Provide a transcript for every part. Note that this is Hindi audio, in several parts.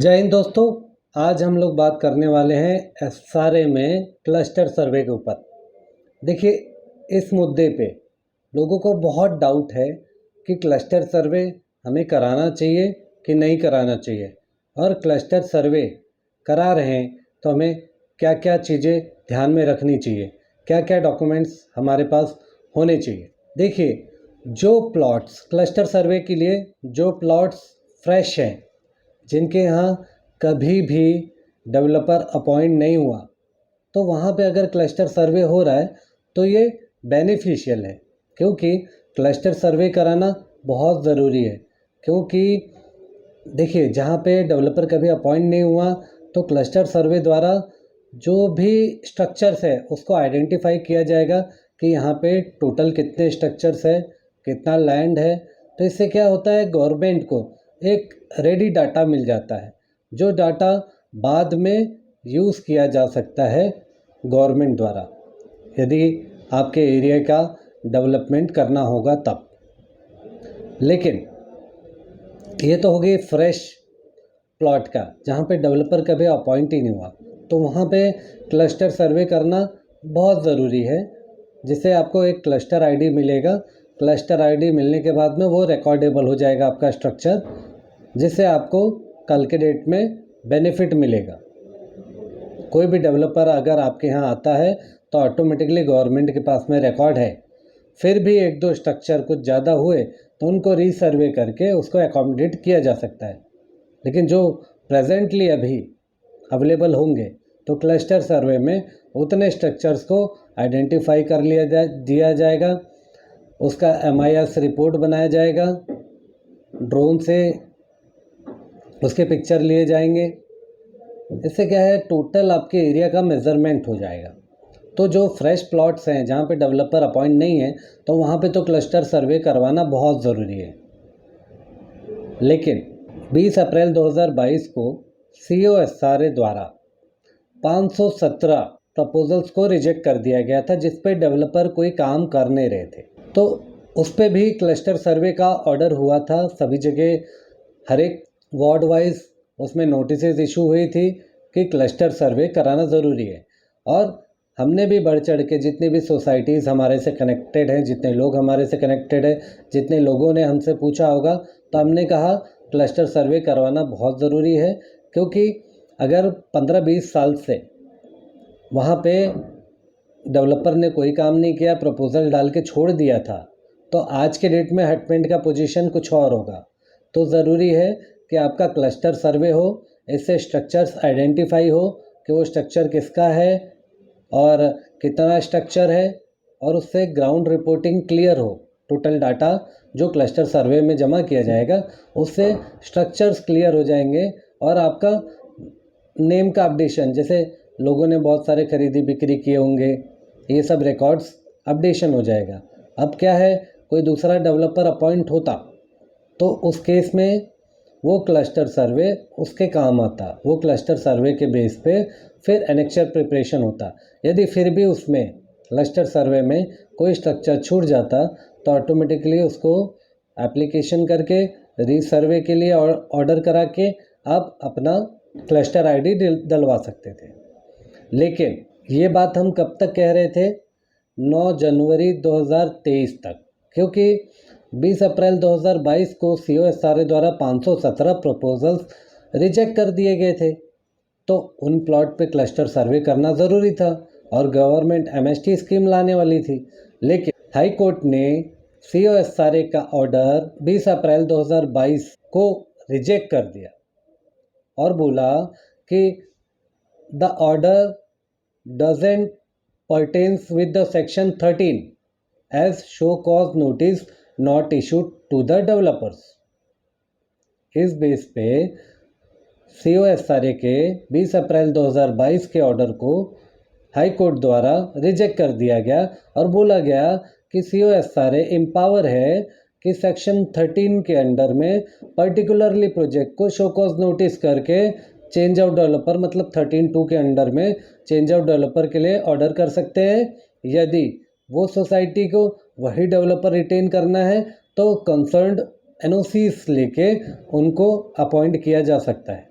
जय हिंद दोस्तों। आज हम लोग बात करने वाले हैं एसआरए में क्लस्टर सर्वे के ऊपर। देखिए, इस मुद्दे पे लोगों को बहुत डाउट है कि क्लस्टर सर्वे हमें कराना चाहिए कि नहीं कराना चाहिए, और क्लस्टर सर्वे करा रहे हैं तो हमें क्या क्या चीज़ें ध्यान में रखनी चाहिए, क्या क्या डॉक्यूमेंट्स हमारे पास होने चाहिए। देखिए, जो प्लॉट्स क्लस्टर सर्वे के लिए जो प्लॉट्स फ्रेश हैं, जिनके यहाँ कभी भी डेवलपर अपॉइंट नहीं हुआ, तो वहाँ पे अगर क्लस्टर सर्वे हो रहा है तो ये बेनिफिशियल है, क्योंकि क्लस्टर सर्वे कराना बहुत ज़रूरी है। क्योंकि देखिए, जहाँ पे डेवलपर कभी अपॉइंट नहीं हुआ तो क्लस्टर सर्वे द्वारा जो भी स्ट्रक्चर्स है उसको आइडेंटिफाई किया जाएगा कि यहाँ पे टोटल कितने स्ट्रक्चर्स है, कितना लैंड है। तो इससे क्या होता है, गवर्नमेंट को एक रेडी डाटा मिल जाता है, जो डाटा बाद में यूज़ किया जा सकता है गवर्नमेंट द्वारा, यदि आपके एरिया का डेवलपमेंट करना होगा तब। लेकिन ये तो हो गई फ्रेश प्लॉट का, जहाँ पे डेवलपर कभी अपॉइंट ही नहीं हुआ, तो वहाँ पे क्लस्टर सर्वे करना बहुत ज़रूरी है, जिससे आपको एक क्लस्टर आईडी मिलेगा। क्लस्टर आईडी मिलने के बाद में वो रिकॉर्डेबल हो जाएगा आपका स्ट्रक्चर, जिससे आपको कल के डेट में बेनिफिट मिलेगा। कोई भी डेवलपर अगर आपके यहाँ आता है तो ऑटोमेटिकली गवर्नमेंट के पास में रिकॉर्ड है। फिर भी एक दो स्ट्रक्चर कुछ ज़्यादा हुए तो उनको रीसर्वे करके उसको अकोमोडेट किया जा सकता है। लेकिन जो प्रेजेंटली अभी अवेलेबल होंगे तो क्लस्टर सर्वे में उतने स्ट्रक्चर्स को आइडेंटिफाई कर दिया जाएगा, उसका MIS रिपोर्ट बनाया जाएगा, ड्रोन से उसके पिक्चर लिए जाएंगे। इससे क्या है, टोटल आपके एरिया का मेज़रमेंट हो जाएगा। तो जो फ्रेश प्लॉट्स हैं जहाँ पे डेवलपर अपॉइंट नहीं है, तो वहाँ पे तो क्लस्टर सर्वे करवाना बहुत ज़रूरी है। लेकिन 20 अप्रैल 2022 को COSRA द्वारा 517 प्रपोजल्स को रिजेक्ट कर दिया गया था, जिस पे डेवलपर कोई काम कर नहीं रहे थे। तो उस पर भी क्लस्टर सर्वे का ऑर्डर हुआ था सभी जगह, हर एक वार्ड वाइज उसमें नोटिस इशू हुई थी कि क्लस्टर सर्वे कराना ज़रूरी है। और हमने भी बढ़ चढ़ के, जितनी भी सोसाइटीज़ हमारे से कनेक्टेड हैं, जितने लोग हमारे से कनेक्टेड हैं, जितने लोगों ने हमसे पूछा होगा, तो हमने कहा क्लस्टर सर्वे करवाना बहुत ज़रूरी है। क्योंकि अगर 15-20 साल से वहाँ पे डेवलपर ने कोई काम नहीं किया, प्रपोज़ल डाल के छोड़ दिया था, तो आज के डेट में हटमेंट का पोजीशन कुछ और होगा। तो ज़रूरी है कि आपका क्लस्टर सर्वे हो, इससे स्ट्रक्चर्स आइडेंटिफाई हो कि वो स्ट्रक्चर किसका है और कितना स्ट्रक्चर है, और उससे ग्राउंड रिपोर्टिंग क्लियर हो। टोटल डाटा जो क्लस्टर सर्वे में जमा किया जाएगा उससे स्ट्रक्चर्स क्लियर हो जाएंगे, और आपका नेम का अपडेशन, जैसे लोगों ने बहुत सारे खरीदी बिक्री किए होंगे, ये सब रिकॉर्ड्स अपडेशन हो जाएगा। अब क्या है, कोई दूसरा डेवलपर अपॉइंट होता तो उस केस में वो क्लस्टर सर्वे उसके काम आता, वो क्लस्टर सर्वे के बेस पे फिर एनेक्चर प्रिपरेशन होता। यदि फिर भी उसमें क्लस्टर सर्वे में कोई स्ट्रक्चर छूट जाता तो ऑटोमेटिकली उसको एप्लीकेशन करके रीसर्वे के लिए ऑर्डर करा के आप अपना क्लस्टर आईडी डलवा सकते थे। लेकिन ये बात हम कब तक कह रहे थे, 9 जनवरी 2023 तक, क्योंकि 20 अप्रैल 2022 को COSRA द्वारा 517 प्रपोजल्स रिजेक्ट कर दिए गए थे। तो उन प्लॉट पे क्लस्टर सर्वे करना ज़रूरी था और गवर्नमेंट MST स्कीम लाने वाली थी। लेकिन हाई कोर्ट ने COSRA का ऑर्डर 20 अप्रैल 2022 को रिजेक्ट कर दिया और बोला कि the order doesn't pertains with the section 13 as show cause notice not issued to the developers। इस बेस पे COSRA के 20 अप्रैल 2022 के ऑर्डर को हाई कोर्ट द्वारा रिजेक्ट कर दिया गया और बोला गया कि COSRA एम्पावर है कि सेक्शन 13 के अंडर में पर्टिकुलरली प्रोजेक्ट को शो कॉज नोटिस करके चेंज ऑफ डेवलपर, मतलब 13(2) के अंडर में चेंज ऑफ डेवलपर के लिए ऑर्डर कर सकते हैं। यदि वो सोसाइटी को वही डेवलपर रिटेन करना है तो कंसर्न्ड NOCs लेके उनको अपॉइंट किया जा सकता है।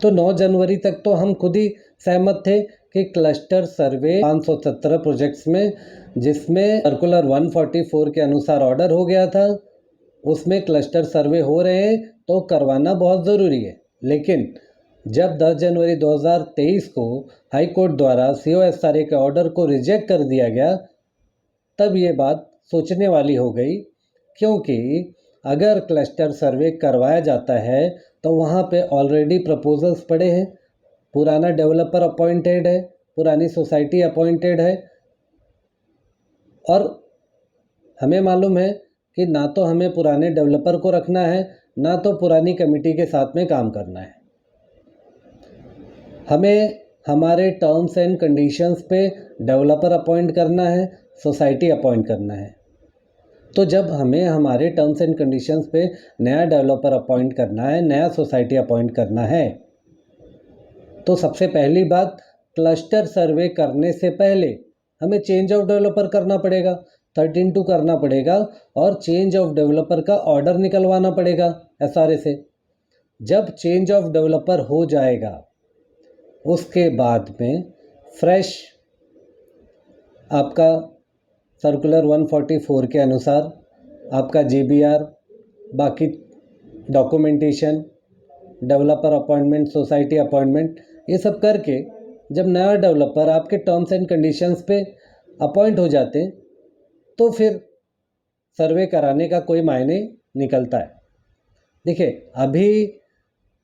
तो 9 जनवरी तक तो हम खुद ही सहमत थे कि क्लस्टर सर्वे 517 प्रोजेक्ट्स में, जिसमें सर्कुलर 144 के अनुसार ऑर्डर हो गया था, उसमें क्लस्टर सर्वे हो रहे हैं तो करवाना बहुत ज़रूरी है। लेकिन जब 10 जनवरी 2023 को हाई कोर्ट द्वारा COSRA के ऑर्डर को रिजेक्ट कर दिया गया, तब ये बात सोचने वाली हो गई, क्योंकि अगर क्लस्टर सर्वे करवाया जाता है तो वहाँ पे ऑलरेडी प्रपोजल्स पड़े हैं, पुराना डेवलपर अपॉइंटेड है, पुरानी सोसाइटी अपॉइंटेड है, और हमें मालूम है कि ना तो हमें पुराने डेवलपर को रखना है, ना तो पुरानी कमेटी के साथ में काम करना है। हमें हमारे टर्म्स एंड कंडीशंस पे डेवलपर अपॉइंट करना है, सोसाइटी अपॉइंट करना है। तो जब हमें हमारे टर्म्स एंड कंडीशंस पे नया डेवलपर अपॉइंट करना है, नया सोसाइटी अपॉइंट करना है, तो सबसे पहली बात, क्लस्टर सर्वे करने से पहले हमें चेंज ऑफ डेवलपर करना पड़ेगा, 13(2) करना पड़ेगा, और चेंज ऑफ डेवलपर का ऑर्डर निकलवाना पड़ेगा SRA से। जब चेंज ऑफ डेवलपर हो जाएगा, उसके बाद में फ्रेश आपका सर्कुलर 144 के अनुसार आपका JBR, बाकी documentation, developer appointment, society appointment, ये सब करके जब नया डेवलपर आपके टर्म्स एंड कंडीशंस पे अपॉइंट हो जाते हैं, तो फिर सर्वे कराने का कोई मायने निकलता है। देखिए, अभी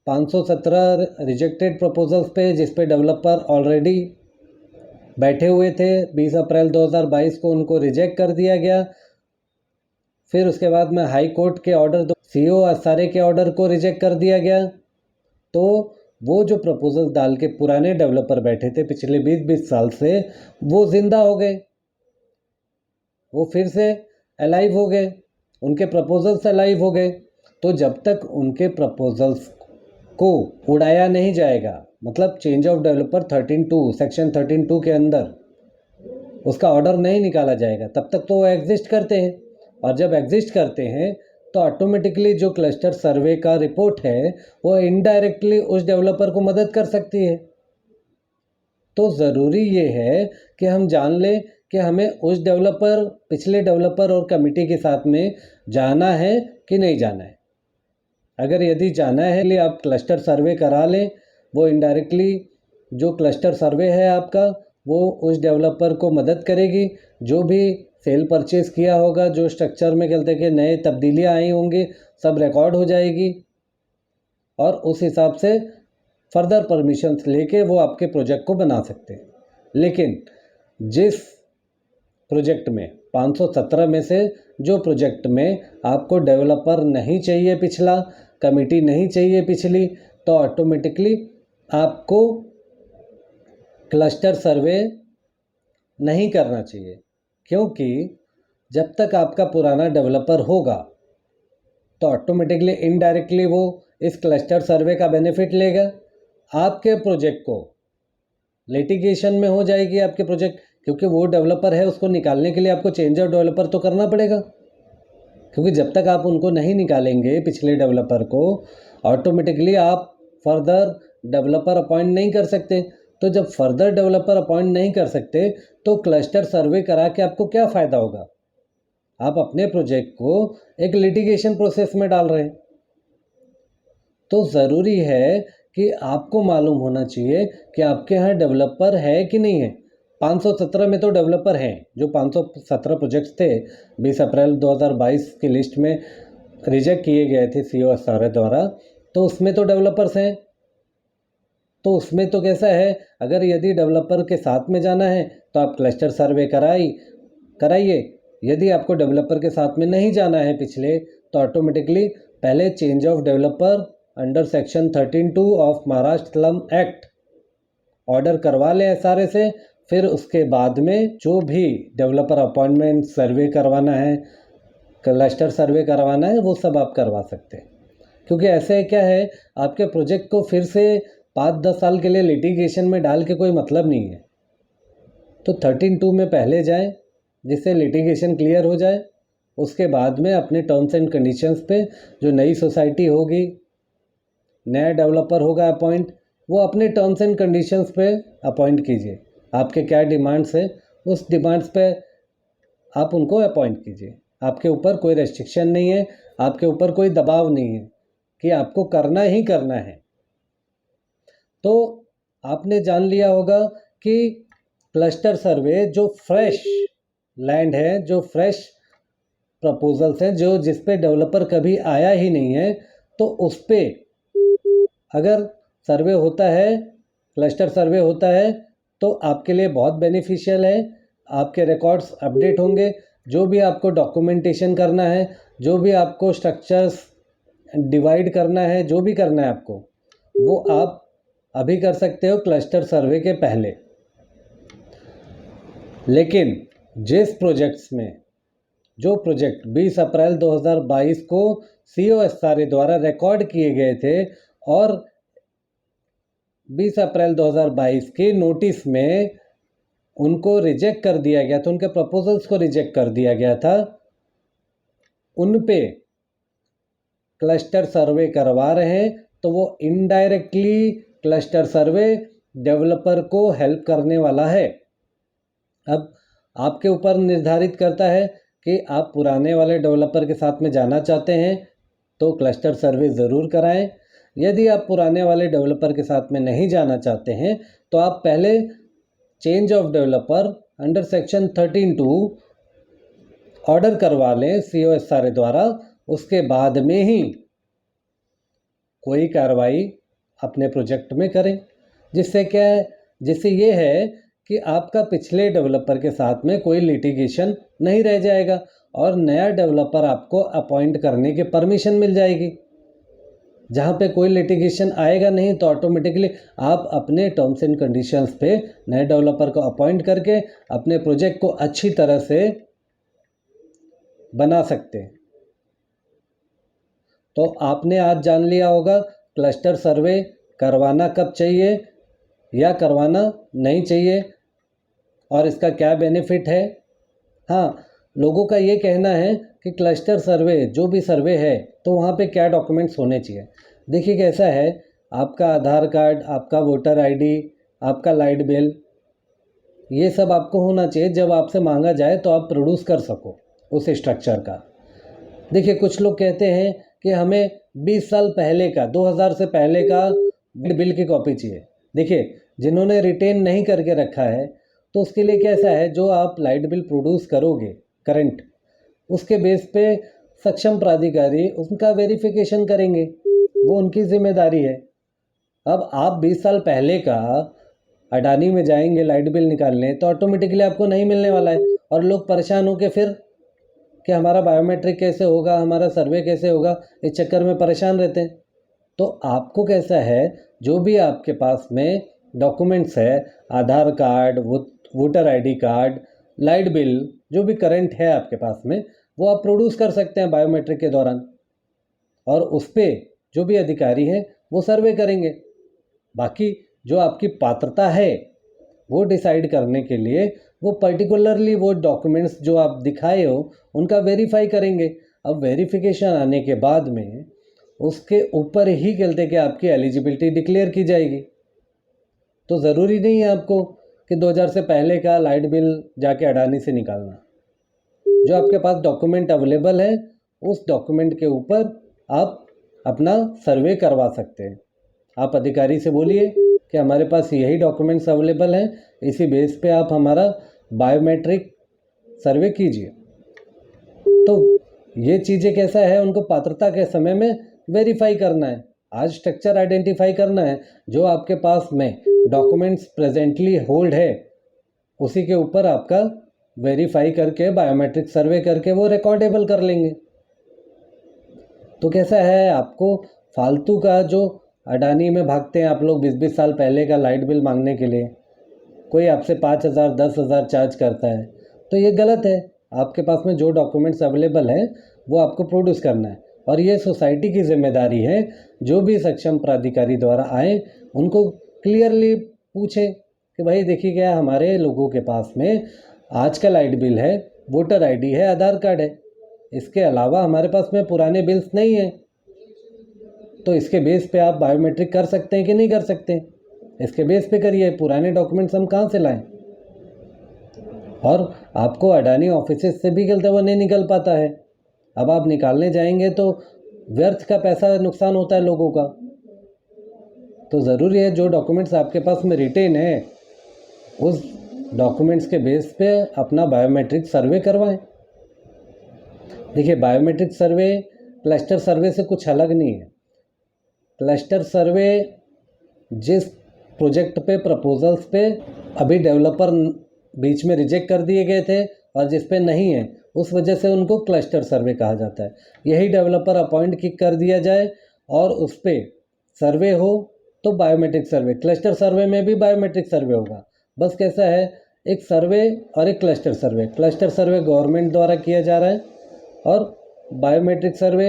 517 रिजेक्टेड प्रपोजल्स पे, जिस पे डेवलपर ऑलरेडी बैठे हुए थे, 20 अप्रैल 2022 को उनको रिजेक्ट कर दिया गया। फिर उसके बाद में हाई कोर्ट के ऑर्डर, COSRA के ऑर्डर को रिजेक्ट कर दिया गया। तो वो जो प्रपोजल डाल के पुराने डेवलपर बैठे थे पिछले 20-20 साल से, वो जिंदा हो गए, वो फिर से अलाइव हो गए, उनके प्रपोजल्स अलाइव हो गए। तो जब तक उनके प्रपोजल्स को उड़ाया नहीं जाएगा, मतलब चेंज ऑफ डेवलपर 13(2) सेक्शन 13(2) के अंदर उसका ऑर्डर नहीं निकाला जाएगा, तब तक तो वो एग्जिस्ट करते हैं। और जब एग्जिस्ट करते हैं तो ऑटोमेटिकली जो क्लस्टर सर्वे का रिपोर्ट है वो इनडायरेक्टली उस डेवलपर को मदद कर सकती है। तो ज़रूरी ये है कि हम जान लें कि हमें उस डेवलपर, पिछले डेवलपर और कमेटी के साथ में जाना है कि नहीं जाना है। अगर यदि जाना है, लिए आप क्लस्टर सर्वे करा लें, वो इनडायरेक्टली जो क्लस्टर सर्वे है आपका, वो उस डेवलपर को मदद करेगी। जो भी सेल परचेज किया होगा, जो स्ट्रक्चर में कहते हैं कि नए तब्दीलियाँ आई होंगी, सब रिकॉर्ड हो जाएगी, और उस हिसाब से फर्दर परमिशंस लेके वो आपके प्रोजेक्ट को बना सकते हैं। लेकिन जिस प्रोजेक्ट में 517 में से जो प्रोजेक्ट में आपको डेवलपर नहीं चाहिए पिछला, कमेटी नहीं चाहिए पिछली, तो ऑटोमेटिकली आपको क्लस्टर सर्वे नहीं करना चाहिए, क्योंकि जब तक आपका पुराना डेवलपर होगा तो ऑटोमेटिकली इनडायरेक्टली वो इस क्लस्टर सर्वे का बेनिफिट लेगा। आपके प्रोजेक्ट को लिटिगेशन में हो जाएगी आपके प्रोजेक्ट, क्योंकि वो डेवलपर है, उसको निकालने के लिए आपको चेंज ऑफ डेवलपर तो करना पड़ेगा। क्योंकि जब तक आप उनको नहीं निकालेंगे पिछले डेवलपर को, ऑटोमेटिकली आप फर्दर डेवलपर अपॉइंट नहीं कर सकते। तो जब फर्दर डेवलपर अपॉइंट नहीं कर सकते तो क्लस्टर सर्वे करा के आपको क्या फ़ायदा होगा? आप अपने प्रोजेक्ट को एक लिटिगेशन प्रोसेस में डाल रहे हैं। तो ज़रूरी है कि आपको मालूम होना चाहिए कि आपके यहाँ डेवलपर है कि नहीं है। 517 में तो डेवलपर हैं, जो 517 प्रोजेक्ट्स थे 20 अप्रैल 2022 की लिस्ट में रिजेक्ट किए गए थे COSRA द्वारा, तो उसमें तो डेवलपर्स हैं। तो उसमें तो कैसा है, अगर यदि डेवलपर के साथ में जाना है तो आप क्लस्टर सर्वे कराइए। यदि आपको डेवलपर के साथ में नहीं जाना है पिछले, तो ऑटोमेटिकली पहले change of developer under section 13(2) of Maharashtra slum act order करवा लें SRA से। फिर उसके बाद में जो भी डेवलपर अपॉइंटमेंट, सर्वे करवाना है, क्लस्टर सर्वे करवाना है, वो सब आप करवा सकते हैं। क्योंकि ऐसे क्या है, आपके प्रोजेक्ट को फिर से 5-10 साल के लिए लिटिगेशन में डाल के कोई मतलब नहीं है। तो 13(2) में पहले जाएं, जिससे लिटिगेशन क्लियर हो जाए। उसके बाद में अपने टर्म्स एंड कंडीशंस पे जो नई सोसाइटी होगी, नया डेवलपर होगा अपॉइंट, वो अपने टर्म्स एंड कंडीशंस पे अपॉइंट कीजिए। आपके क्या डिमांड्स है, उस डिमांड्स पे आप उनको अपॉइंट कीजिए। आपके ऊपर कोई रेस्ट्रिक्शन नहीं है, आपके ऊपर कोई दबाव नहीं है कि आपको करना ही करना है। तो आपने जान लिया होगा कि क्लस्टर सर्वे जो फ्रेश लैंड है, जो फ्रेश प्रपोजल्स हैं, जो जिस पे डेवलपर कभी आया ही नहीं है, तो उस पे अगर सर्वे होता है, क्लस्टर सर्वे होता है, तो आपके लिए बहुत बेनिफिशियल है। आपके रिकॉर्ड्स अपडेट होंगे। जो भी आपको डॉक्यूमेंटेशन करना है, जो भी आपको स्ट्रक्चर्स डिवाइड करना है, जो भी करना है आपको, वो आप अभी कर सकते हो क्लस्टर सर्वे के पहले। लेकिन जिस प्रोजेक्ट्स में जो प्रोजेक्ट 20 अप्रैल 2022 को COSRA द्वारा रिकॉर्ड किए गए थे और 20 अप्रैल 2022 के नोटिस में उनको रिजेक्ट कर दिया गया था, उनके प्रपोजल्स को रिजेक्ट कर दिया गया था, उन पे क्लस्टर सर्वे करवा रहे हैं, तो वो इनडायरेक्टली क्लस्टर सर्वे डेवलपर को हेल्प करने वाला है। अब आपके ऊपर निर्धारित करता है कि आप पुराने वाले डेवलपर के साथ में जाना चाहते हैं तो क्लस्टर सर्वे ज़रूर कराएं। यदि आप पुराने वाले डेवलपर के साथ में नहीं जाना चाहते हैं तो आप पहले change of developer under section 13(2) order करवा लें COSRA द्वारा। उसके बाद में ही कोई कार्रवाई अपने प्रोजेक्ट में करें, जिससे क्या है, जिससे ये है कि आपका पिछले डेवलपर के साथ में कोई लिटिगेशन नहीं रह जाएगा और नया डेवलपर आपको अपॉइंट करने की परमिशन मिल जाएगी। जहाँ पे कोई लिटिगेशन आएगा नहीं तो ऑटोमेटिकली आप अपने टर्म्स एंड कंडीशंस पे नए डेवलपर को अपॉइंट करके अपने प्रोजेक्ट को अच्छी तरह से बना सकते हैं। तो आपने आज जान लिया होगा क्लस्टर सर्वे करवाना कब चाहिए या करवाना नहीं चाहिए और इसका क्या बेनिफिट है। हाँ, लोगों का ये कहना है कि क्लस्टर सर्वे जो भी सर्वे है तो वहाँ पे क्या डॉक्यूमेंट्स होने चाहिए। देखिए कैसा है, आपका आधार कार्ड, आपका वोटर आईडी, आपका लाइट बिल, ये सब आपको होना चाहिए। जब आपसे मांगा जाए तो आप प्रोड्यूस कर सको उस स्ट्रक्चर का। देखिए कुछ लोग कहते हैं कि हमें 20 साल पहले का, 2000 से पहले का बिल की कॉपी चाहिए। देखिए जिन्होंने रिटेन नहीं करके रखा है तो उसके लिए कैसा है, जो आप लाइट बिल प्रोड्यूस करोगे करंट, उसके बेस पे सक्षम प्राधिकारी उनका वेरिफिकेशन करेंगे, वो उनकी जिम्मेदारी है। अब आप 20 साल पहले का अडानी में जाएंगे लाइट बिल निकालने तो ऑटोमेटिकली आपको नहीं मिलने वाला है और लोग परेशान होकर फिर कि हमारा बायोमेट्रिक कैसे होगा, हमारा सर्वे कैसे होगा, इस चक्कर में परेशान रहते हैं। तो आपको कैसा है, जो भी आपके पास में डॉक्यूमेंट्स है, Aadhaar card, voter ID card, light bill, जो भी करंट है आपके पास में, वो आप प्रोड्यूस कर सकते हैं बायोमेट्रिक के दौरान और उस पर जो भी अधिकारी है वो सर्वे करेंगे। बाकी जो आपकी पात्रता है वो डिसाइड करने के लिए वो पर्टिकुलरली वो डॉक्यूमेंट्स जो आप दिखाए हो उनका वेरीफाई करेंगे। अब वेरिफिकेशन आने के बाद में उसके ऊपर ही कहते कि आपकी एलिजिबिलिटी डिक्लेयर की जाएगी। तो ज़रूरी नहीं है आपको कि 2000 से पहले का लाइट बिल जाके अडानी से निकालना। जो आपके पास डॉक्यूमेंट अवेलेबल है उस डॉक्यूमेंट के ऊपर आप अपना सर्वे करवा सकते हैं। आप अधिकारी से बोलिए कि हमारे पास यही डॉक्यूमेंट्स अवेलेबल हैं, इसी बेस पे आप हमारा बायोमेट्रिक सर्वे कीजिए। तो ये चीज़ें कैसा है, उनको पात्रता के समय में वेरीफाई करना है। आज स्ट्रक्चर आइडेंटिफाई करना है, जो आपके पास में डॉक्यूमेंट्स प्रेजेंटली होल्ड है उसी के ऊपर आपका वेरीफाई करके बायोमेट्रिक सर्वे करके वो रिकॉर्डेबल कर लेंगे। तो कैसा है, आपको फालतू का जो अडानी में भागते हैं आप लोग 20-20 साल पहले का लाइट बिल मांगने के लिए, कोई आपसे 5000 10,000 चार्ज करता है तो ये गलत है। आपके पास में जो डॉक्यूमेंट्स अवेलेबल हैं वो आपको प्रोड्यूस करना है और ये सोसाइटी की जिम्मेदारी है। जो भी सक्षम प्राधिकारी द्वारा आए उनको क्लियरली पूछें कि भाई देखिए क्या हमारे लोगों के पास में आज का लाइट बिल है, वोटर आईडी है, आधार कार्ड है, इसके अलावा हमारे पास में पुराने बिल्स नहीं हैं। तो इसके बेस पे आप बायोमेट्रिक कर सकते हैं कि नहीं कर सकते? इसके बेस पे करिए, पुराने डॉक्यूमेंट्स हम कहाँ से लाएं? और आपको अडानी ऑफिसेस से भी गलता हुआ नहीं निकल पाता है। अब आप निकालने जाएंगे तो व्यर्थ का पैसा नुकसान होता है लोगों का। तो ज़रूरी है जो डॉक्यूमेंट्स आपके पास में रिटेन है उस डॉक्यूमेंट्स के बेस पे अपना बायोमेट्रिक सर्वे करवाएं। देखिए, बायोमेट्रिक सर्वे क्लस्टर सर्वे से कुछ अलग नहीं है। क्लस्टर सर्वे जिस प्रोजेक्ट पे, प्रपोजल्स पे अभी डेवलपर बीच में रिजेक्ट कर दिए गए थे और जिस पे नहीं है, उस वजह से उनको क्लस्टर सर्वे कहा जाता है। यही डेवलपर अपॉइंट कर दिया जाए और उस पर सर्वे हो तो बायोमेट्रिक सर्वे। क्लस्टर सर्वे में भी बायोमेट्रिक सर्वे होगा। बस कैसा है, एक सर्वे और एक क्लस्टर सर्वे। क्लस्टर सर्वे गवर्नमेंट द्वारा किया जा रहा है और बायोमेट्रिक सर्वे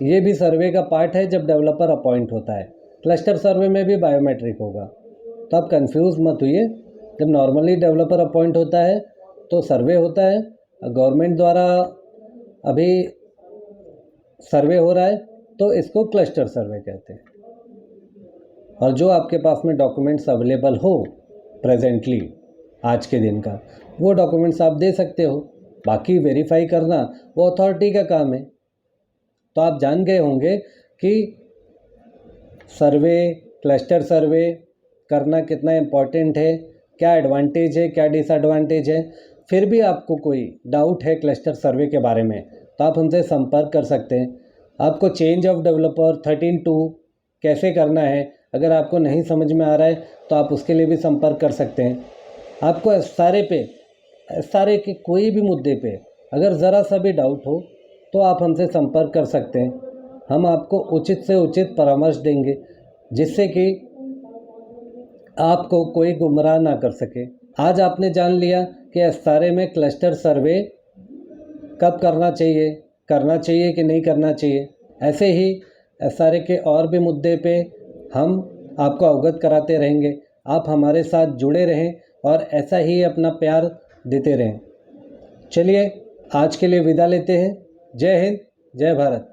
ये भी सर्वे का पार्ट है जब डेवलपर अपॉइंट होता है। क्लस्टर सर्वे में भी बायोमेट्रिक होगा, तो आप कंफ्यूज मत होइए। जब नॉर्मली डेवलपर अपॉइंट होता है तो सर्वे होता है, गवर्नमेंट द्वारा अभी सर्वे हो रहा है तो इसको क्लस्टर सर्वे कहते हैं। और जो आपके पास में डॉक्यूमेंट्स अवेलेबल हो प्रेजेंटली आज के दिन का, वो डॉक्यूमेंट्स आप दे सकते हो। बाकी वेरीफाई करना वो अथॉरिटी का काम है। तो आप जान गए होंगे कि सर्वे, क्लस्टर सर्वे करना कितना इम्पॉर्टेंट है, क्या एडवांटेज है, क्या डिसएडवांटेज है। फिर भी आपको कोई डाउट है क्लस्टर सर्वे के बारे में तो आप हमसे संपर्क कर सकते हैं। आपको चेंज ऑफ डेवलपर 13(2) कैसे करना है, अगर आपको नहीं समझ में आ रहा है तो आप उसके लिए भी संपर्क कर सकते हैं। आपको सारे के कोई भी मुद्दे पे अगर ज़रा सा भी डाउट हो तो आप हमसे संपर्क कर सकते हैं। हम आपको उचित से उचित परामर्श देंगे जिससे कि आपको कोई गुमराह ना कर सके। आज आपने जान लिया कि एसआरए में क्लस्टर सर्वे कब करना चाहिए कि नहीं करना चाहिए। ऐसे ही एसआरए के और भी मुद्दे पे हम आपको अवगत कराते रहेंगे। आप हमारे साथ जुड़े रहें और ऐसा ही अपना प्यार देते रहें। चलिए आज के लिए विदा लेते हैं। जय हिंद, जय भारत।